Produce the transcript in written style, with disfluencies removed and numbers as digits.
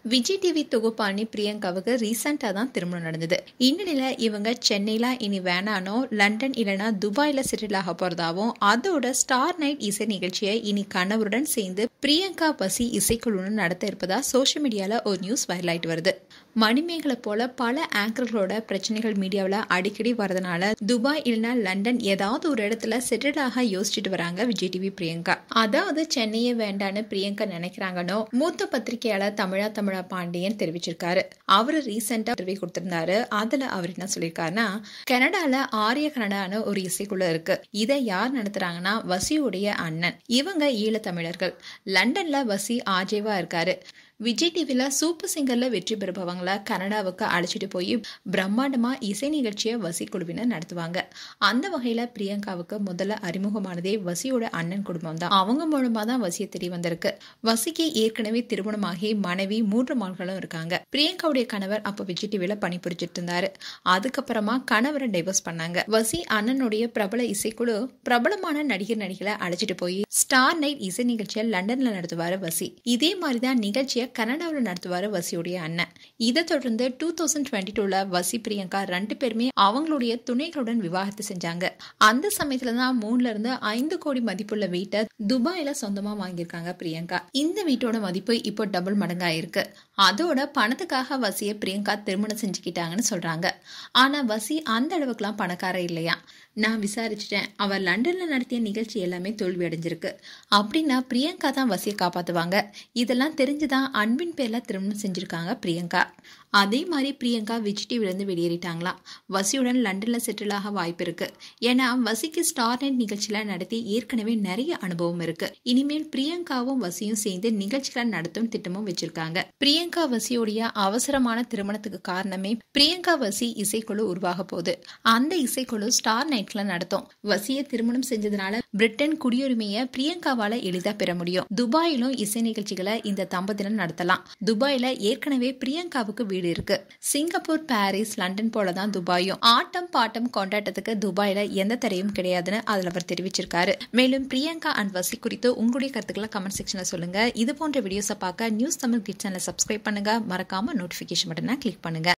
Vijay TV தொகுப்பாளி பிரியங்காவுக்கு ரீசெண்டா தான் திருமணம் நடந்தது. இந்நிலையில இவங்க சென்னையில இனி வேணானோ லண்டன் இல்லைன்னா துபாயில செட்டில் ஆக போறதாவும், அதோட ஸ்டார் நைட் இசை நிகழ்ச்சியை இனி கணவருடன் சேர்ந்து பிரியங்கா வசி இசைக்குழுன்னு நடத்த இருப்பதா சோசியல் மீடியால ஒரு நியூஸ் வைரல் ஆயிட்டு வருது. மணிமேகலை போல பல ஆங்கர்களோட பிரச்சனைகள் மீடியாவில் அடிக்கடி வரதுனால துபாய் இல்லைன்னா லண்டன் ஏதாவது ஒரு இடத்துல செட்டில் ஆக யோசிச்சுட்டு வராங்க விஜய் டிவி பிரியங்கா. அதாவது சென்னையே வேண்டான்னு பிரியங்கா நினைக்கிறாங்கன்னு மூத்த பத்திரிகையாளர் தமிழா பாண்டியன் தெரிவிச்சிருக்காரு. அவரு ரீசெண்டா இன்டர்வியூ கொடுத்திருந்தாரு. அதுல அவர் என்ன சொல்லியிருக்காருன்னா, கனடால ஆரிய கனடான்னு ஒரு இசைக்குழு இருக்கு. இதை யார் நடத்துறாங்கன்னா வசியுடைய அண்ணன். இவங்க ஈழத்தமிழர்கள். லண்டன்ல வசி ஆஜேவா இருக்காரு. விஜய் டிவில சூப்பர் சிங்கர்ல வெற்றி பெறுபவங்களை கனடாவுக்கு அழைச்சிட்டு போய் பிரம்மாண்டமா இசை நிகழ்ச்சியை வசி குழுவினர் நடத்துவாங்க. அந்த வகையில பிரியங்காவுக்கு முதல்ல அறிமுகமானதே வசியோட அண்ணன் குடும்பம் தான். அவங்க மூலமா தான் வசிய தெரிய வந்திருக்கு. வசிக்கு ஏற்கனவே திருமணமாகி மனைவி 3 மகள்களும் இருக்காங்க. பிரியங்காவுடைய கணவர் அப்ப விஜய் டிவில பணிபுரிச்சிட்டு இருந்தாரு. அதுக்கப்புறமா கணவரை டைவர்ஸ் பண்ணாங்க. வசி அண்ணனுடைய பிரபல இசைக்குழு பிரபலமான நடிகர்களை அழைச்சிட்டு போய் ஸ்டார் நைட் இசை நிகழ்ச்சியை லண்டன்ல நடத்துவாரு வசி. இதே மாதிரிதான் நிகழ்ச்சியை கனடாவில் நடத்துவாரு வசியுடைய அண்ணன். இதை தொடர்ந்து 2022ல வசி பிரியங்கா 2 பேருமே அவங்களுடைய துணைகளுடன் விவாகரத்து செஞ்சாங்க. அந்த சமயத்துலதான் 3-5 கோடி மதிப்புள்ள வீட்டை துபாயில சொந்தமா வாங்கியிருக்காங்க பிரியங்கா. இந்த வீட்டோட மதிப்பு இப்போ டபுள் மடங்காயிருக்கு. அதோட பணத்துக்காக வசியை பிரியங்கா திருமணம் செஞ்சுக்கிட்டாங்கன்னு சொல்றாங்க. ஆனா வசி அந்த அளவுக்குலாம் பணக்கார இல்லையா. நான் விசாரிச்சுட்டேன். அவர் லண்டன்ல நடத்திய நிகழ்ச்சி எல்லாமே தோல்வி அடைஞ்சிருக்கு. அப்படின்னா பிரியங்கா தான் வசியை காப்பாத்துவாங்க. இதெல்லாம் தெரிஞ்சுதான் அன்பின் பேர்ல திருமணம் செஞ்சிருக்காங்க பிரியங்கா. அதே மாதிரி பிரியங்கா விஜய் டிவில இருந்து வெளியேறிட்டாங்களாம். வசியுடன் லண்டன்ல செட்டில் ஆக வாய்ப்பு இருக்கு. ஏன்னா வசிக்கு ஸ்டார் நைட் நிகழ்ச்சியில நடத்தி ஏற்கனவே நிறைய அனுபவம் இருக்கு. இனிமேல் பிரியங்காவும் வசியும் சேர்ந்து நிகழ்ச்சிகளை நடத்தும் திட்டமும் வச்சிருக்காங்க. பிரியங்கா வசியோடைய அவசரமான திருமணத்துக்கு காரணமே பிரியங்கா வசி இசைக்குழு உருவாக போகுது. அந்த இசைக்குழு ஸ்டார் நைட்ல நடத்தும். வசியை திருமணம் செஞ்சதுனால பிரிட்டன் குடியுரிமையை பிரியங்காவால எளிதா பெற முடியும். துபாயிலும் இசை நிகழ்ச்சிகளை இந்த தம்பதியினர் நடத்தலாம். துபாயில ஏற்கனவே பிரியங்காவுக்கு வீடு இருக்கு. சிங்கப்பூர், பாரிஸ், லண்டன் போலதான் துபாயும். ஆட்டம் பாட்டம் கொண்டாட்டத்துக்கு துபாயில எந்த தடையும் கிடையாதுன்னு அதுல அவர் தெரிவிச்சிருக்காரு. மேலும் பிரியங்கா அண்ட் வசி குறித்து உங்களுடைய கருத்துக்களை கமெண்ட் செக்ஷன்ல சொல்லுங்க. இது போன்ற வீடியோஸை பார்க்க நியூஸ் தமிழ் கிட் சேனலை சப்ஸ்கிரைப் பண்ணுங்க. மறக்காம நோட்டிபிகேஷன் பட்டனை கிளிக் பண்ணுங்க.